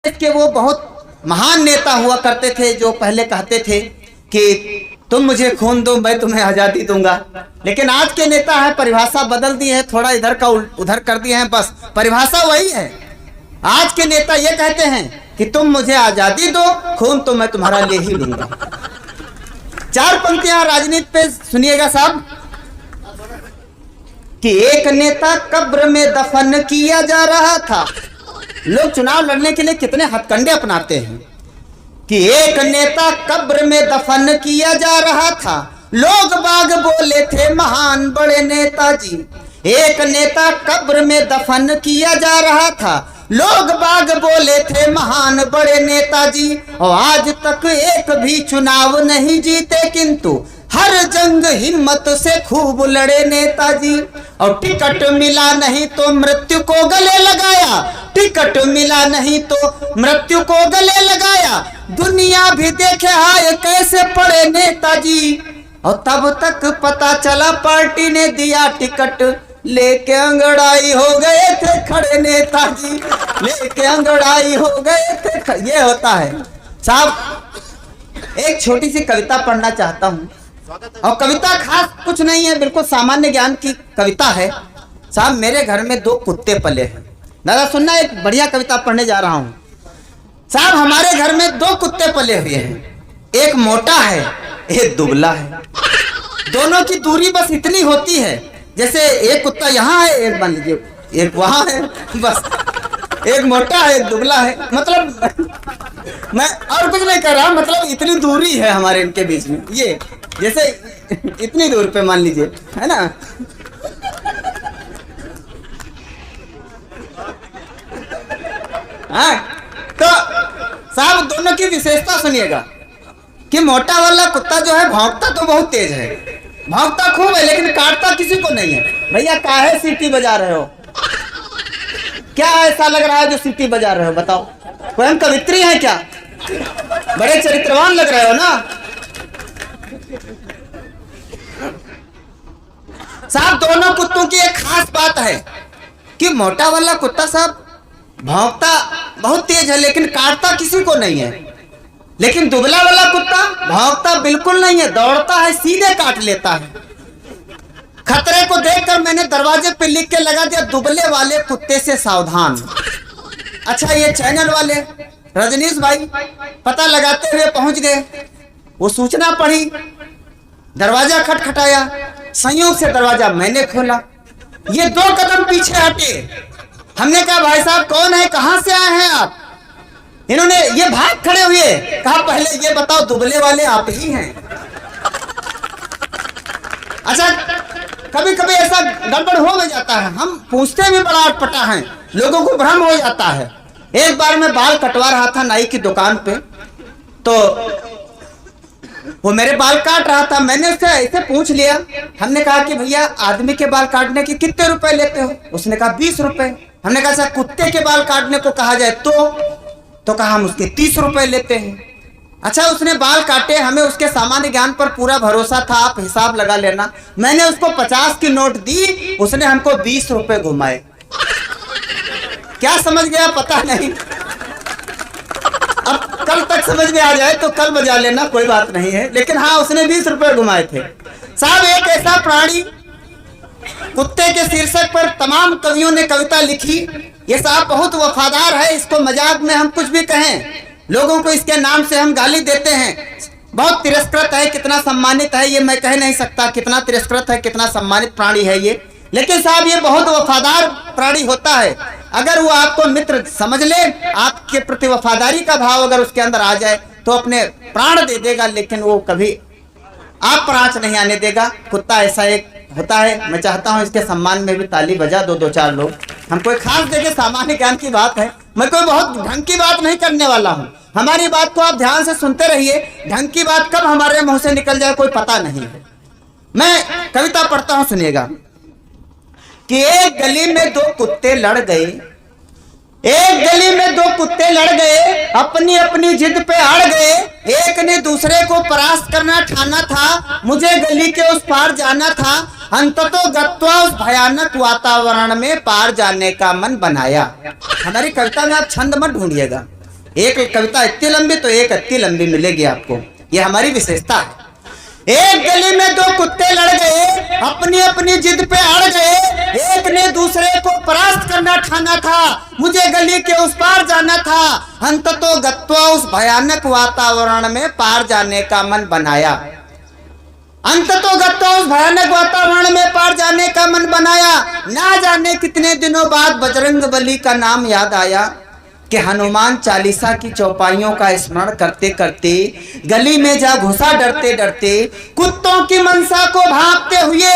कि वो बहुत महान नेता हुआ करते थे जो पहले कहते थे कि तुम मुझे खून दो मैं तुम्हें आजादी दूंगा। लेकिन आज के नेता है परिभाषा बदल दी है, थोड़ा इधर का उधर कर दिए हैं, बस परिभाषा वही है। आज के नेता ये कहते हैं कि तुम मुझे आजादी दो, खून तो मैं तुम्हारा ले ही लूंगा। चार पंक्तियां राजनीति पे सुनिएगा साहब कि एक नेता कब्र में दफन किया जा रहा था। लोग चुनाव लड़ने के लिए कितने हथकंडे अपनाते हैं कि एक नेता कब्र में दफन किया जा रहा था, लोग बाग बोले थे महान बड़े नेताजी। एक नेता कब्र में दफन किया जा रहा था, लोग बाग बोले थे महान बड़े नेताजी। और आज तक एक भी चुनाव नहीं जीते किंतु हर जंग हिम्मत से खूब लड़े नेताजी। और टिकट मिला नहीं तो मृत्यु को गले लगाया, टिकट मिला नहीं तो मृत्यु को गले लगाया। दुनिया भी देखे हाय कैसे पड़े नेताजी। और तब तक पता चला पार्टी ने दिया टिकट, लेके अंगड़ाई हो गए थे खड़े नेताजी, लेके अंगड़ाई हो गए थे। ये होता है साहब। एक छोटी सी कविता पढ़ना चाहता हूँ, और कविता खास कुछ नहीं है, बिल्कुल सामान्य ज्ञान की कविता है साहब। मेरे घर में दो कुत्ते पले हैं। दादा सुनना, एक बढ़िया कविता पढ़ने जा रहा हूँ साहब। हमारे घर में दो कुत्ते पले हुए हैं, एक मोटा है एक दुबला है। दोनों की दूरी बस इतनी होती है जैसे एक कुत्ता यहाँ है, एक मान लीजिए एक वहां है, बस एक मोटा है एक दुबला है। मतलब मैं और कुछ नहीं कर रहा, मतलब इतनी दूरी है हमारे इनके बीच में, ये जैसे इतनी दूर पे मान लीजिए, है ना। हाँ तो साहब दोनों की विशेषता सुनिएगा कि मोटा वाला कुत्ता जो है भौंकता तो बहुत तेज है, भौंकता खूब है, लेकिन काटता किसी को नहीं है। भैया काहे सीटी बजा रहे हो, क्या ऐसा लग रहा है जो सीटी बजा रहे हो, बताओ। स्वयं कवित्री है क्या, बड़े चरित्रवान लग रहे हो ना साहब। दोनों कुत्तों की एक खास बात है कि मोटा वाला कुत्ता साहब भौंकता बहुत तेज है लेकिन काटता किसी को नहीं है, लेकिन दुबला वाला कुत्ता भौंकता बिल्कुल नहीं है, दौड़ता है सीधे काट लेता है। खतरे को देखकर मैंने दरवाजे पे लिख के लगा दिया, दुबले वाले कुत्ते से सावधान। अच्छा ये चैनल वाले रजनीश भाई पता लगाते हुए पहुंच गए, वो सूचना पढ़ी, दरवाजा खटखटाया, संयोग से दरवाजा मैंने खोला। ये दो कदम पीछे हटे, हमने कहा भाई साहब कौन है, कहां से आए हैं आप। इन्होंने ये भाग खड़े हुए, कहा पहले ये बताओ दुबले वाले आप ही हैं। अच्छा कभी कभी ऐसा गड़बड़ हो भी जाता है, हम पूछते भी बड़ा अटपटा हैं, लोगों को भ्रम हो जाता है। एक बार मैं बाल कटवा रहा था नाई की दुकान पे, तो वो मेरे बाल काट रहा था, मैंने उससे ऐसे पूछ लिया, हमने कहा कि भैया आदमी के बाल काटने के कितने रुपए लेते हो। उसने कहा 20 रुपए। हमने कहा अच्छा कुत्ते के बाल काटने को कहा जाए तो कहा हम उसके 30 रुपए लेते हैं। अच्छा उसने बाल काटे, हमें उसके सामान्य ज्ञान पर पूरा भरोसा था, आप हिसाब लगा लेना। मैंने उसको 50 की नोट दी, उसने हमको 20 रुपए घुमाए। क्या समझ गया पता नहीं, अब कल तक समझ में आ जाए तो कल बजा लेना, कोई बात नहीं है, लेकिन हाँ उसने 20 रुपए घुमाए थे साहब। एक ऐसा प्राणी कुत्ते के शीर्षक पर तमाम कवियों ने कविता लिखी। ये साहब बहुत वफादार है, इसको मजाक में हम कुछ भी कहें लोगों को इसके नाम से हम गाली देते हैं। बहुत तिरस्कृत है, कितना सम्मानित है ये मैं कह नहीं सकता, कितना तिरस्कृत है कितना सम्मानित प्राणी है ये। लेकिन साहब ये बहुत वफादार प्राणी होता है, अगर वो आपको मित्र समझ ले, आपके प्रति वफादारी का भाव अगर उसके अंदर आ जाए तो अपने प्राण दे देगा, लेकिन वो कभी आप पर आंच नहीं आने देगा। कुत्ता ऐसा एक होता है, मैं चाहता हूं इसके सम्मान में भी ताली बजा दो चार लोग। हम कोई खास देखे सामान्य ज्ञान की बात है, मैं कोई बहुत ढंग की बात नहीं करने वाला हूं, हमारी बात को आप ध्यान से सुनते रहिए। ढंग की बात कब हमारे मुंह से निकल जाए कोई पता नहीं है। मैं कविता पढ़ता हूं सुनिएगा कि एक गली में दो कुत्ते लड़ गए, एक गली में दो कुत्ते लड़ गए, अपनी अपनी जिद पे अड़ गए। एक ने दूसरे को परास्त करना ठाना था, मुझे गली के उस पार जाना था। अंततो गत्वा उस भयानक वातावरण में पार जाने का मन बनाया। हमारी कविता में आप छंद मत ढूंढिएगा, एक कविता इतनी लंबी तो एक इतनी लंबी मिलेगी आपको। ये हमारी विशेषता है। एक गली में दो कुत्ते लड़ गए, अपनी अपनी जिद पे अड़ गए। एक ने दूसरे को परास्त करना ठाना था, मुझे गली के उस पार जाना था। अंततो गत्वा उस भयानक वातावरण में पार जाने का मन बनाया। अंततो गत्वा उस भयानक वातावरण में पार जाने का मन बनाया। ना जाने कितने दिनों बाद बजरंगबली का नाम याद आया कि हनुमान चालीसा की चौपाइयों का स्मरण करते करते गली में जा घुसा डरते डरते, कुत्तों की मनसा को भांपते हुए,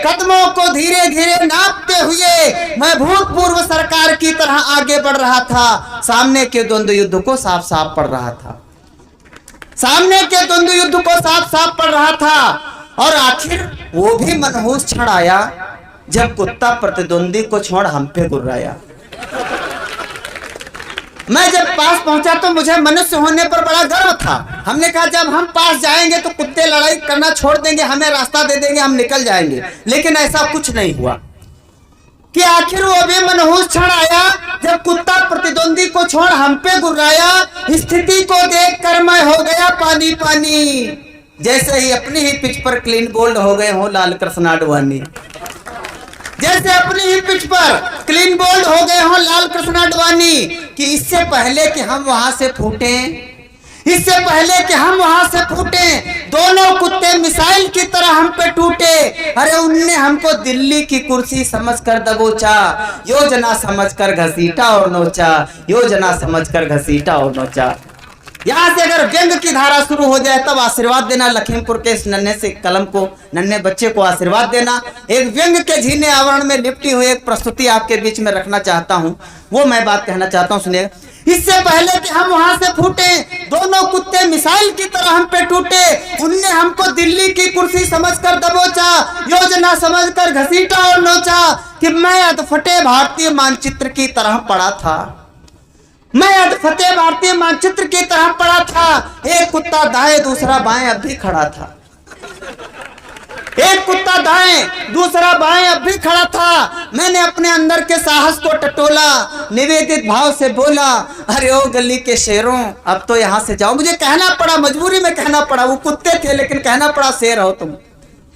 कदमों को धीरे धीरे नापते हुए मैं भूतपूर्व सरकार की तरह आगे बढ़ रहा था। सामने के द्वंद्व युद्ध को साफ साफ पढ़ रहा था। सामने के द्वंद्व युद्ध को साफ साफ पढ़ रहा था। और आखिर वो भी मनहूस क्षण आया जब कुत्ता प्रतिद्वंदी को छोड़ हम पे गुर्राया। मैं जब पास पहुंचा तो मुझे मनुष्य होने पर बड़ा गर्व था। हमने कहा जब हम पास जाएंगे तो कुत्ते लड़ाई करना छोड़ देंगे, हमें रास्ता दे देंगे, हम निकल जाएंगे। लेकिन ऐसा कुछ नहीं हुआ कि आखिर वो भी मनहूस क्षण आया जब कुत्ता प्रतिद्वंदी को छोड़ हम पे गुर्राया। स्थिति को देखकर मैं हो गया पानी पानी, जैसे ही अपनी ही पिच पर क्लीन बोल्ड हो गए हो लाल कृष्ण आडवाणी। जैसे अपनी ही पिच पर क्लीन बोल्ड हो गए हो लाल कृष्ण आडवाणी। कि इससे पहले कि हम वहां से फूटे, इससे पहले कि हम वहां से फूटे, दोनों कुत्ते मिसाइल की तरह हम पे टूटे। अरे उनने हमको दिल्ली की कुर्सी समझकर दबोचा, योजना समझकर घसीटा और नोचा, योजना समझकर घसीटा और नोचा। यहाँ से अगर व्यंग की धारा शुरू हो जाए तब आशीर्वाद देना, लखीमपुर के इस नन्हे से कलम को, नन्हे बच्चे को आशीर्वाद देना। एक व्यंग के झीने आवरण में लिपटी हुई एक प्रस्तुति आपके बीच में रखना चाहता हूँ, वो मैं बात कहना चाहता हूँ, सुनिए। इससे पहले कि हम वहां से फूटे, दोनों कुत्ते मिसाइल की तरह हम पे टूटे। उनने हमको दिल्ली की कुर्सी समझकर दबोचा, योजना समझकर घसीटा और नोचा। कि मैं अधफटे भारतीय मानचित्र की तरह पड़ा था, मैं अधफटे भारतीय मानचित्र की तरह पड़ा था। एक कुत्ता दाएं दूसरा बाएं अब भी खड़ा था, एक कुत्ता दाएं दूसरा बाएं अब भी खड़ा था। मैंने अपने अंदर के साहस को टटोला, निवेदित भाव से बोला, अरे ओ गली के शेरों अब तो यहाँ से जाओ। मुझे कहना पड़ा, मजबूरी में कहना पड़ा। वो कुत्ते थे लेकिन कहना पड़ा शेर हो तुम,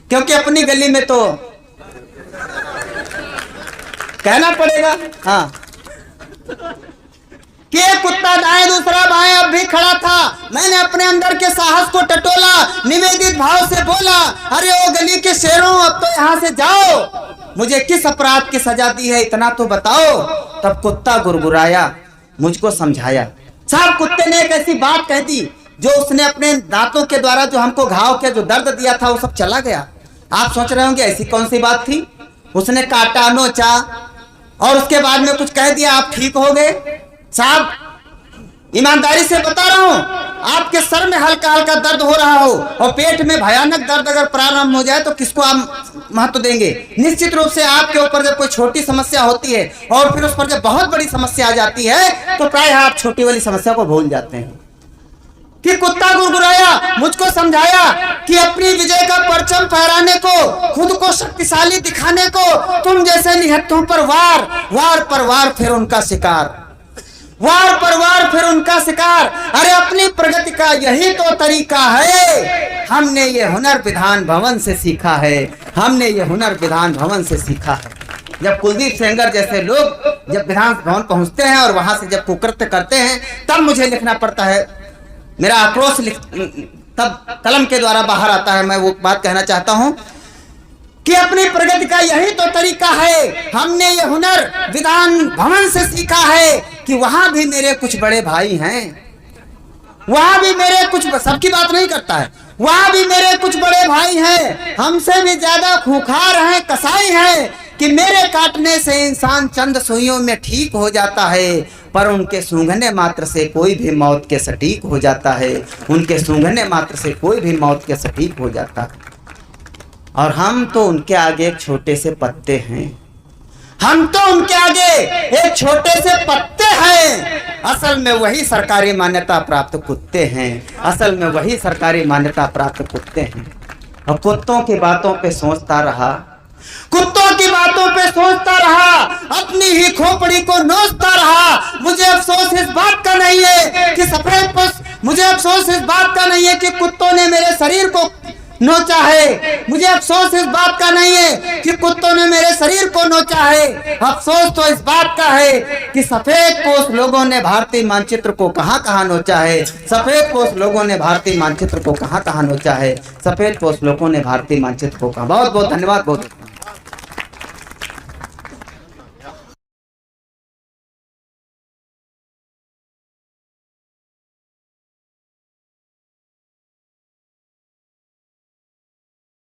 क्योंकि अपनी गली में तो कहना पड़ेगा। हाँ, कि एक कुत्ता दाएं दूसरा बाएं अब भी खड़ा था। मैंने अपने अंदर के साहस को टटोला, निवेदित भाव से बोला, अरे ओ गली के शेरों अब तो यहाँ से जाओ। मुझे किस अपराध की सजा दी है इतना तो बताओ। तब कुत्ता गुरगुराया, मुझको समझाया। साहब कुत्ते ने एक ऐसी बात कह दी जो उसने अपने दांतों के द्वारा जो हमको घाव के जो दर्द दिया था वो सब चला गया। आप सोच रहे होंगे ऐसी कौन सी बात थी। उसने काटा नोचा और उसके बाद में कुछ कह दिया, आप ठीक हो गए। साहब ईमानदारी से बता रहा हूं, आपके सर में हल्का हल्का दर्द हो रहा हो और पेट में भयानक दर्द अगर प्रारंभ हो जाए तो किसको आप महत्व देंगे। निश्चित रूप से आपके ऊपर जब कोई छोटी समस्या होती है और फिर उस पर जब बहुत बड़ी समस्या आ जाती है तो प्रायः आप छोटी वाली समस्या को भूल जाते हैं। कि कुत्ता गुरगुराया, मुझको समझाया कि अपनी विजय का परचम फहराने को, खुद को शक्तिशाली दिखाने को तुम जैसे निहत्थों पर वार, वार पर वार फिर उनका शिकार, वार पर वार फिर उनका शिकार। अरे अपनी प्रगति का यही तो तरीका है, हमने ये हुनर विधान भवन से सीखा है, हमने ये हुनर विधान भवन से सीखा है। जब कुलदीप सेंगर जैसे लोग जब विधान भवन पहुंचते हैं और वहां से जब कुकृत्य करते हैं तब मुझे लिखना पड़ता है, मेरा आक्रोश तब कलम के द्वारा बाहर आता है। मैं वो बात कहना चाहता हूं कि अपनी प्रगति का यही तो तरीका है, हमने ये हुनर विधान भवन से सीखा है। कि वहां भी मेरे कुछ बड़े भाई हैं, वहां भी मेरे कुछ, सबकी बात नहीं करता है, वहां भी मेरे कुछ बड़े भाई हैं, हमसे भी ज्यादा खूंखार हैं, कसाई हैं। कि मेरे काटने से इंसान चंद सुइयों में ठीक हो जाता है, पर उनके सूंघने मात्र से कोई भी मौत के सटीक हो जाता है, उनके सूंघने मात्र से कोई भी मौत के सटीक हो जाता है। और हम तो उनके आगे एक छोटे से पत्ते हैं, हम तो उनके आगे एक छोटे से पत्ते हैं। असल में वही सरकारी मान्यता प्राप्त कुत्ते हैं, असल में वही सरकारी मान्यता प्राप्त कुत्ते हैं। और कुत्तों की बातों पे सोचता रहा, कुत्तों की बातों पे सोचता रहा, अपनी ही खोपड़ी को नोचता रहा। मुझे अफसोस इस बात का नहीं है मुझे अफसोस इस बात का नहीं है कि कुत्तों ने मेरे शरीर को नोचा है, मुझे अफसोस इस बात का नहीं है कि कुत्तों ने मेरे शरीर को नोचा है। अफसोस तो इस बात का है कि सफेद पोश लोगों ने भारतीय मानचित्र को कहां कहां नोचा है। सफेद पोश लोगों ने भारतीय मानचित्र को कहां कहां नोचा है। सफेद पोश लोगों ने भारतीय मानचित्र को कहा। बहुत बहुत धन्यवाद। बहुत